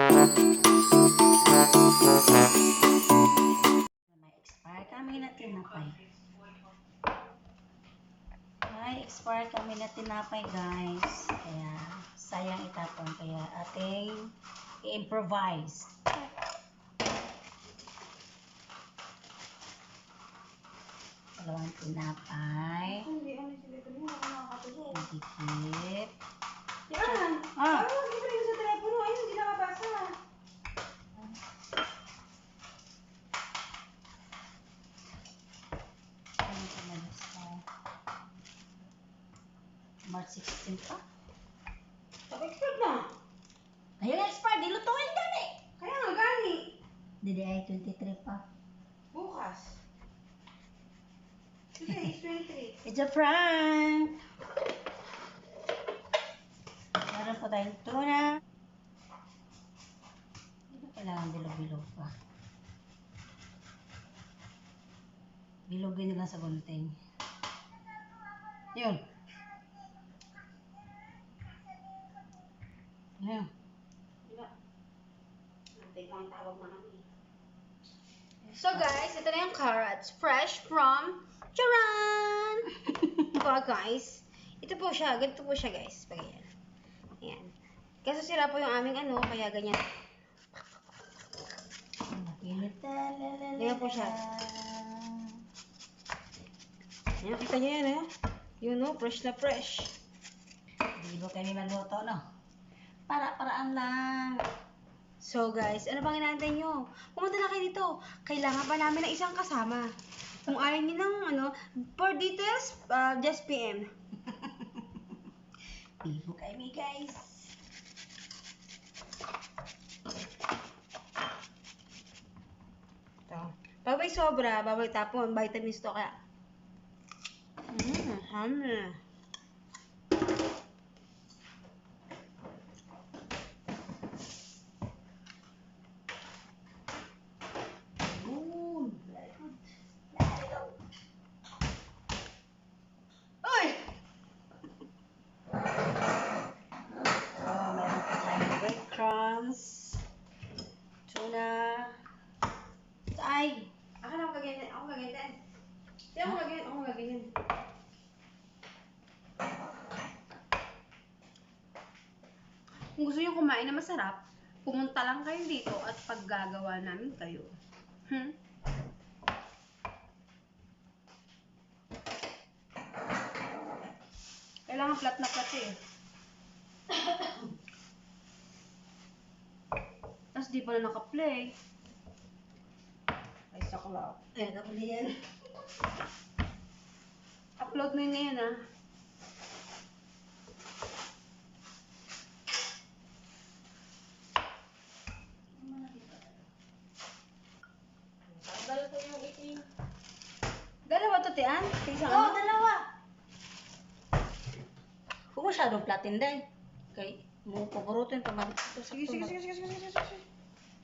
May expire kami na tinapay. May expire kami na tinapay, guys. Kaya sayang itapon. Kaya ating i-improvise. Dalawang tinapay. Dikit. Yan! Ah. Ano, hindi pa rin sa telepono. Ayun, hindi nakabasa. Ano pa malas na? March 16 pa? Pag-expert na. Ayun, expire. Dilutuin gani. Kaya nga, gani. Didi ay 23 pa. Bukas. Today is 23. It's a prank! Meron po tayong tuna. Hindi na kailangan bilog-bilog pa. Bilogin nila sa gunting. Yun. Yun. Diba? Antay ko ang tawag na kami. So guys, ito na yung carrots. Fresh from Charan! Diba guys? Ito po siya. Ganito po siya guys. Pag yan. Ayan. Kaso sira po yung aming ano, kaya ganyan. Ayan po siya. Ayan, kita nyo yan eh. Yun no, fresh na fresh. Hindi mo kami magluto, no? Para-paraan lang. So guys, ano bang inaantay nyo? Pumunta na kayo dito. Kailangan pa namin ng isang kasama. Kung ayaw nyo ng ano, for details, just PM. Bibo kami, guys. Ito. Pag may sobra, babay tapon, vitamins to kaya. Hama. Good. Very good. Very good. Uy! Oh, meron pa tayong breadcrumbs. Tuna. Ay! Ako na ako gaganyan. Ako gaganyan. Hindi ako gaganyan. Ako gaganyan. Kung gusto nyo kumain na masarap, pumunta lang kayo dito at paggagawa namin kayo. Kailangan flat na flat eh. Tapos di pa na naka-play. Ay, saklap. Ayan ako niyan. Upload mo yun ngayon ah. Tagal ko yung iting. Dalawa to, Tian? Kaysa Oo, ano? dalawa. Huwag masyadong platin din. Kay, mo paborutin pa man. Sige, sige, sige, sige, sige, sige, sige.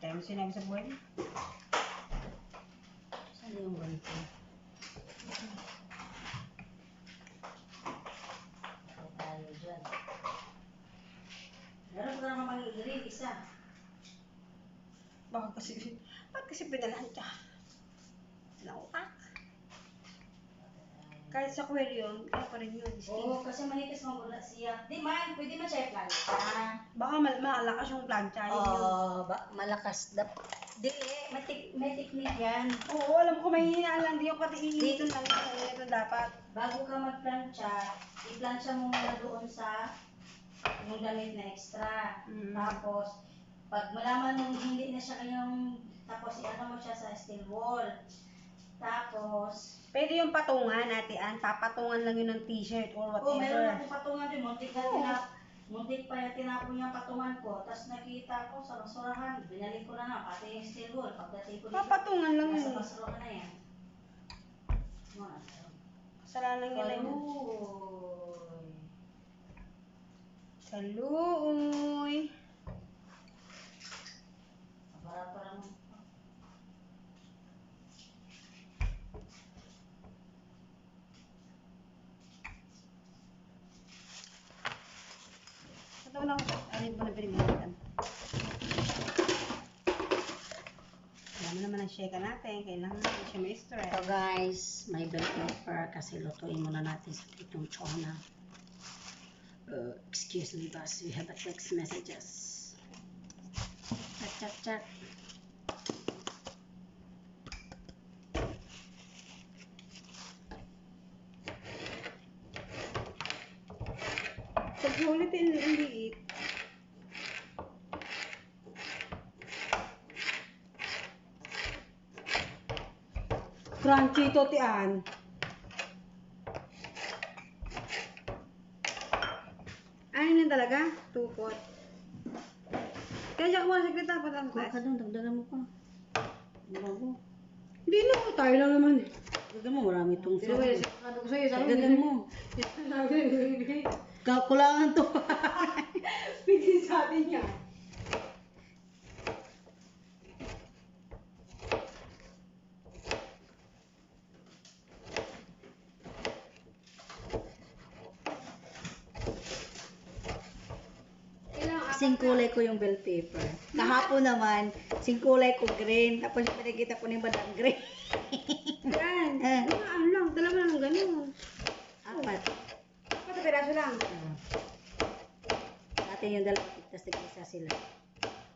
Tayo mo sinabi sa buhay. Saan yung ganito? Tayo dyan. Meron pa naman mag-i-grill, isa. Bakit kasi pinalahan ka? Nautak. Kahit sa aquarium, ano pa rin yun, steam. Oo, kasi manipis mo muna siya. Di man, pwede man siya i-plancha. Baka malakas yung plancha. Oo, malakas. Di, may technique yan. Oo, alam ko mahihina lang. Di yung pati iinitin lang. Ito dapat. Bago ka mag-plancha, i-plancha mo muna doon sa yung damit na extra. Mm. Tapos, pag malaman mong hindi na siya kanyang, tapos i-ano mo siya sa steel wool. Tapos, Pwede yung patungan natin. Papatungan lang yun ng t-shirt or oh, meron whatever. akong patungan din. Muntik pa yung tinapon yung patungan ko. Tapos nakita ko sa basurahan. Binalik ko na nga, pati yung steel wool. Pagdating ko dito, Papatungan lang nasa yun. basurahan na yan. Kasalanan nyo na yun. Kaluoy. Saluoy. Para Ito lang. Ano yung pinagbilitan? naman ang shake natin. Kailangan natin siya may stress. So guys, may bell pepper kasi lutuin muna natin sa itong chona. Excuse me boss, we have a text messages. Chat chat chat. Pag-ulit ang liit. Crunchy ito, Tian. Ano lang talaga? Tukot. Kaya dyan ko sa sekretar, patang Kuha ka doon, dagdagan mo pa. Bago. Hindi na ako, tayo lang naman. Dagdagan mo, marami itong Pero sauce. kaya sigurado ko sa'yo, sabi Dagdagan mo. Kulangan to. Pigil sa atin niya. Singkulay ko yung bell pepper. Kahapon naman, singkulay ko green. Tapos pinakita ko ni Madam green. Yan. Eh. Ano lang, dalawa lang ganun. Apat. Pati peraso lang. Dati yung dalawa, tapos tig-isa sila.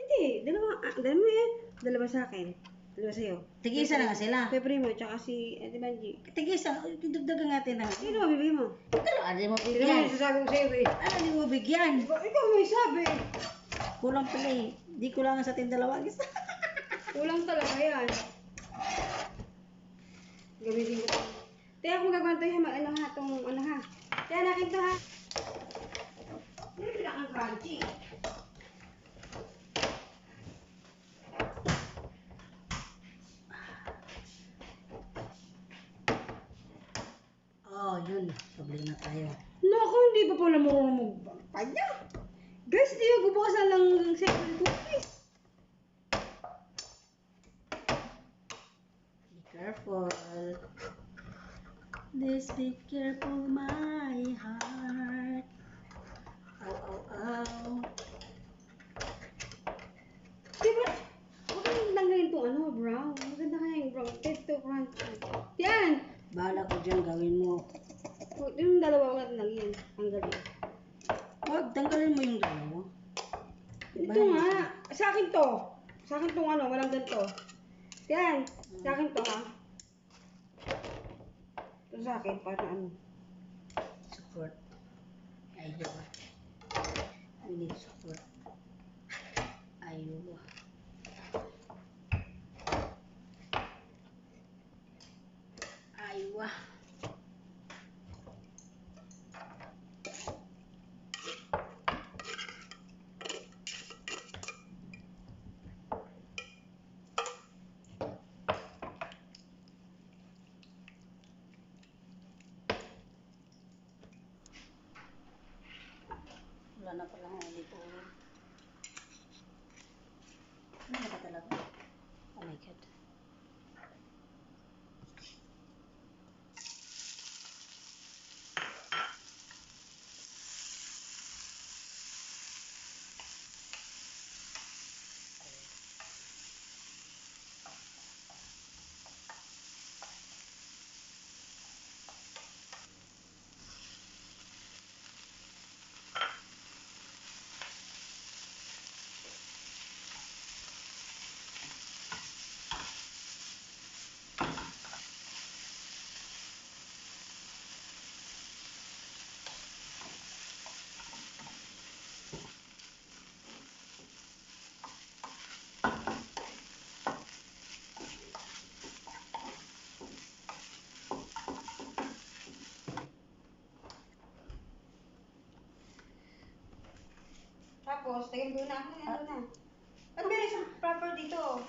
Hindi, dalawa yan. Dalawa sa akin. Dalawa sa'yo. Tig-isa na nga sila. Pepri mo, tsaka si Ate Banji. Tig-isa, dagdagan natin na. Sino mo bibigyan mo? Pero ano mo Sino mo bigyan? yung sasabi ko sa'yo eh? Ano di mo bigyan? Ikaw may sabi. Kulang pala eh. Di kulangan sa ating dalawa. Isa. Kulang talaga yan. Gamitin ko. Kaya kung gagawin ito yung ano ha, itong ano ha. Kaya nakin to ha. Hindi lang ang crunchy. Oh, yun. Problem na tayo. Naku, hindi pa pala marunong magpanya. Guys, di ba bubukas na lang ng second toothpaste? Be careful. Please be careful, my heart. Ow, ow, ow. Di ba? Huwag kang tanggalin itong ano, brown. Maganda kaya yung brown. Ito, crunchy. Yan! Bahala ko dyan, gawin mo. Yung dalawa ko natin lang yan. Tanggalin. Wag, tanggalin mo yung dalawa. Ito nga. Sa akin to. Sa akin tong ano, walang ganito. Yan. Sa akin to ha. Ito sa akin, para ano. Support. Ayaw. We need support. Ayaw. Ayaw. Wala na pala nga dito. Ano ba talaga? Oh my God. Tapos, tingin doon na. Ano na? Ba't meron siyang proper dito?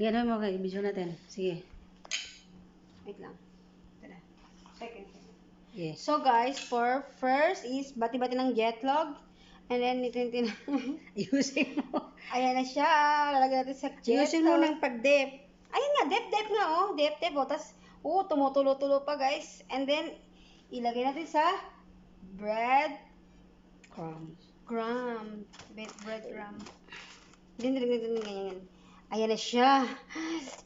Sige, ano mo kay video natin? Sige. Wait lang. Tara. Second. Yes. So guys, for first is bati-bati ng jetlog. And then ito yung Ayusin mo. Ayan na siya. Lalagyan natin sa jetlog. Ayusin mo ng pag-dip. Ayun nga, dep nga oh. Dep oh. Tapos Tumutulo-tulo pa guys. And then, ilagay natin sa bread Crumbs. crumb. Bread crumb. Ganyan. Ayan na siya.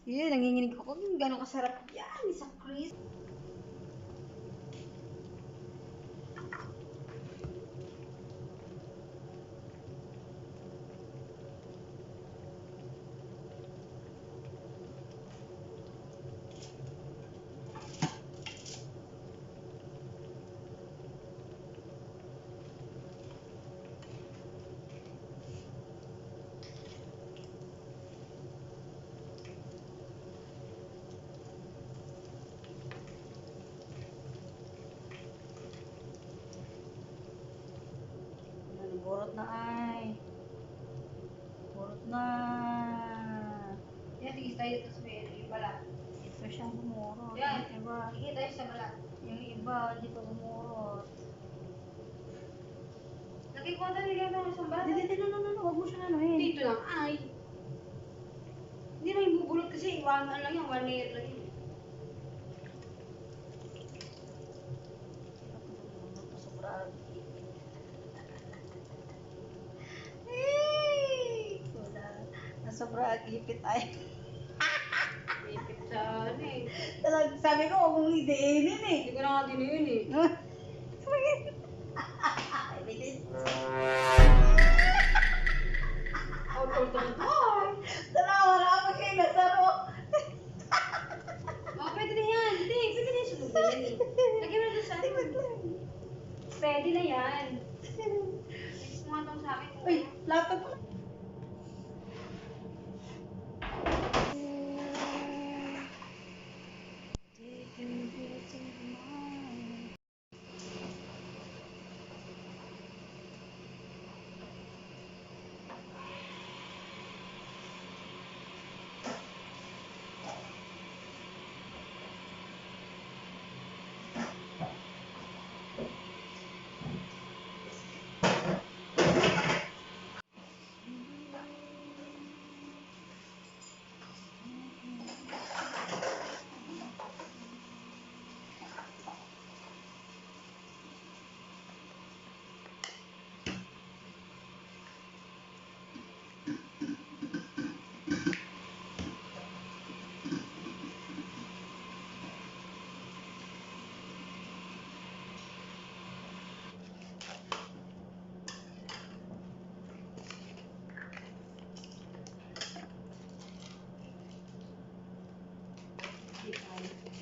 Yun, nanginginig ako. Gano'ng kasarap yan. Isang crisp. Burot na ay. Burot na. Yan, tigis tayo dito sa yung balat. Ito siyang bumurot. Yan, Yung iba, tigis tayo sa balat. yung iba, hindi pa bumurot. Lagay ko ata nilagay mo isang balat. Hindi, no. Huwag mo siyang anuhin. Dito lang, ay. Hindi na yung bubulot kasi, one lang yan, 1 layer lang yun. Sobrang wala. Nasobrang ipit ay. Ipit sa ano eh. Sabi ko, huwag mong ideinin eh. Hindi ko na nga din yun eh. Outdoor naman tayo. Tanawa na ako kayo nasaro. Pwede na yan. Hindi, pwede na yung sunod na yan eh. Lagyan mo na doon sa ano. Pwede na yan. Isis mo nga itong sa akin. Uy, laptop ko.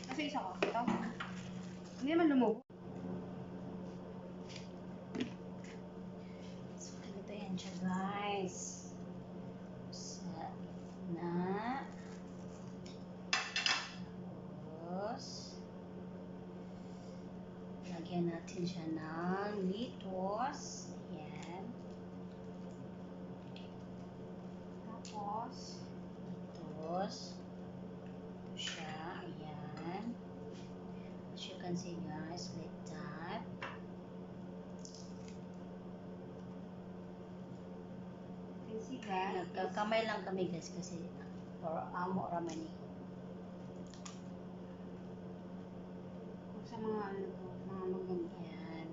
Kasi isa ko. Ito. Hindi naman lumubo. So, ganito yan siya, guys. Sa gitna. Tapos, lagyan natin siya ng litos. Ayan. Tapos, Tapos, ito siya. Ayan. As you can see, guys, like that. you can see that. Nagkakamay lang kami, guys, kasi for amo ramen eh. Sa mga ano to, mga maganda. Ayan.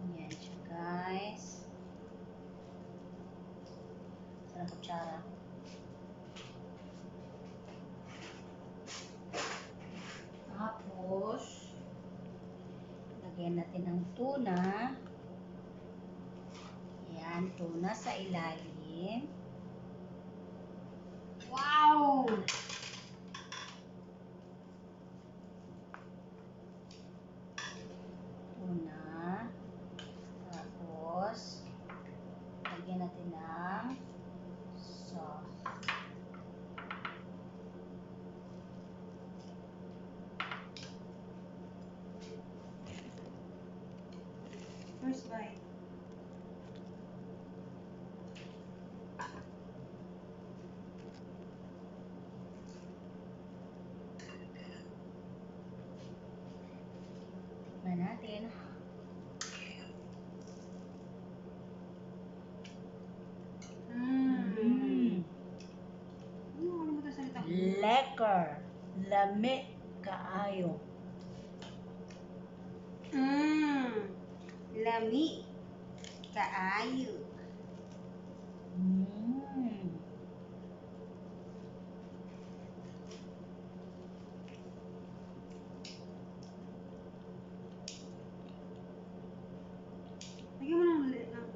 Ayan siya, guys. Sarang kutsara. Tapos, lagyan natin ng tuna. Ayan, tuna sa ilalim. Wow! Tuna. Tapos, lagyan natin ng sauce. First bite. Tikman natin. Mmm. Ano mo salita ko? Lekker. Lami kaayo. Lami. Kaayo. Mm. Lagyan mo ng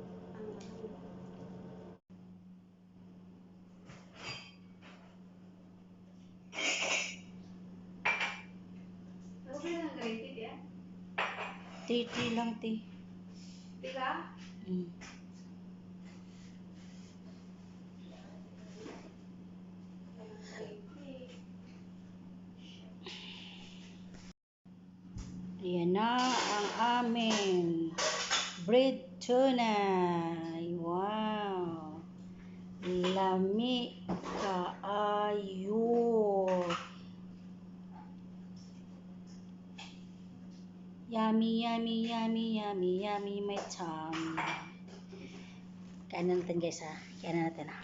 okay lang grated yan. 3 lang, ti. Tika? Mm. Ayan na ang aming bread tuna. Wow. Lami kaayo. Yummy, yummy, yummy, yummy, yummy, my tongue. Kain na natin guys ha. Kain na natin ha.